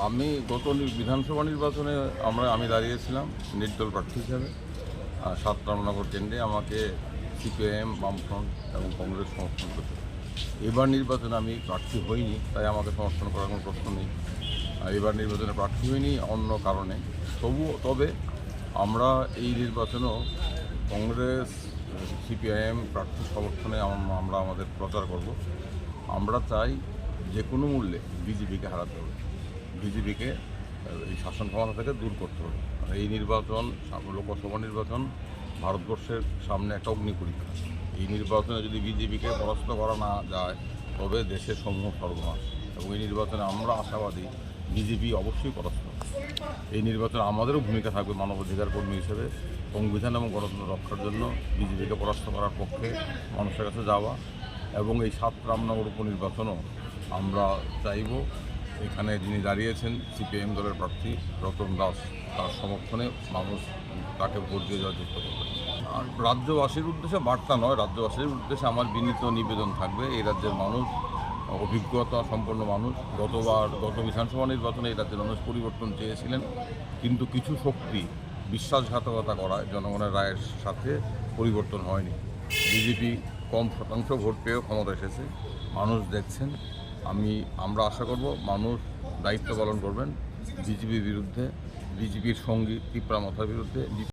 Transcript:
আমি গত বিধানসভা নির্বাচনে আমি দাঁড়িয়েছিলাম নির্দল প্রার্থী হিসাবে। ৭ রামনগর কেন্দ্রে আমাকে সিপিআইএম, বামফ্রন্ট এবং কংগ্রেস সমর্থন করছে। এবার নির্বাচনে আমি প্রার্থী হইনি, তাই আমাকে সমর্থন করার কোনো প্রশ্ন নেই। এবার নির্বাচনে প্রার্থী হইনি অন্য কারণে। তবে আমরা এই নির্বাচনেও কংগ্রেস, সিপিআইএম প্রার্থী সমর্থনে আমরা আমাদের প্রচার করব। আমরা চাই যে কোনো মূল্যে বিজেপিকে হারাতে হবে, বিজেপিকে এই শাসন ক্ষমতা থেকে দূর করতে হবে। এই নির্বাচন, লোকসভা নির্বাচন ভারতবর্ষের সামনে একটা অগ্নি পরীক্ষা। এই নির্বাচনে যদি বিজেপিকে পরাস্ত করা না যায় তবে দেশের সমূহ সর্বনাশ। এবং এই নির্বাচনে আমরা আশাবাদী বিজেপি অবশ্যই পরাস্ত হবে। এই নির্বাচনে আমাদেরও ভূমিকা থাকবে মানবাধিকার কর্মী হিসেবে। সংবিধান এবং গণতন্ত্র রক্ষার জন্য বিজেপিকে পরাস্ত করার পক্ষে মানুষের কাছে যাওয়া। এবং এই ৭ রামনগর উপনির্বাচনও আমরা চাইব এখানে যিনি দাঁড়িয়েছেন সিপিআইএম দলের প্রার্থী রতন দাস, তার সমর্থনে মানুষ তাকে ভোট দিয়ে জয়যুক্ত করবে। আর রাজ্যবাসীর উদ্দেশ্যে বার্তা নয়, রাজ্যবাসীর উদ্দেশ্যে আমার বিনীত নিবেদন থাকবে, এই রাজ্যের মানুষ অভিজ্ঞতা সম্পন্ন মানুষ। গত বিধানসভা নির্বাচনে এই রাজ্যের মানুষ পরিবর্তন চেয়েছিলেন, কিন্তু কিছু শক্তি বিশ্বাসঘাতকতা করায় জনগণের রায়ের সাথে পরিবর্তন হয়নি। বিজেপি কম শতাংশ ভোট পেয়েও ক্ষমতা এসেছে, মানুষ দেখছেন। আমরা আশা করব মানুষ দায়িত্ব পালন করবেন বিজেপির বিরুদ্ধে, বিজেপির সঙ্গী তীব্রা মাথার বিরুদ্ধে।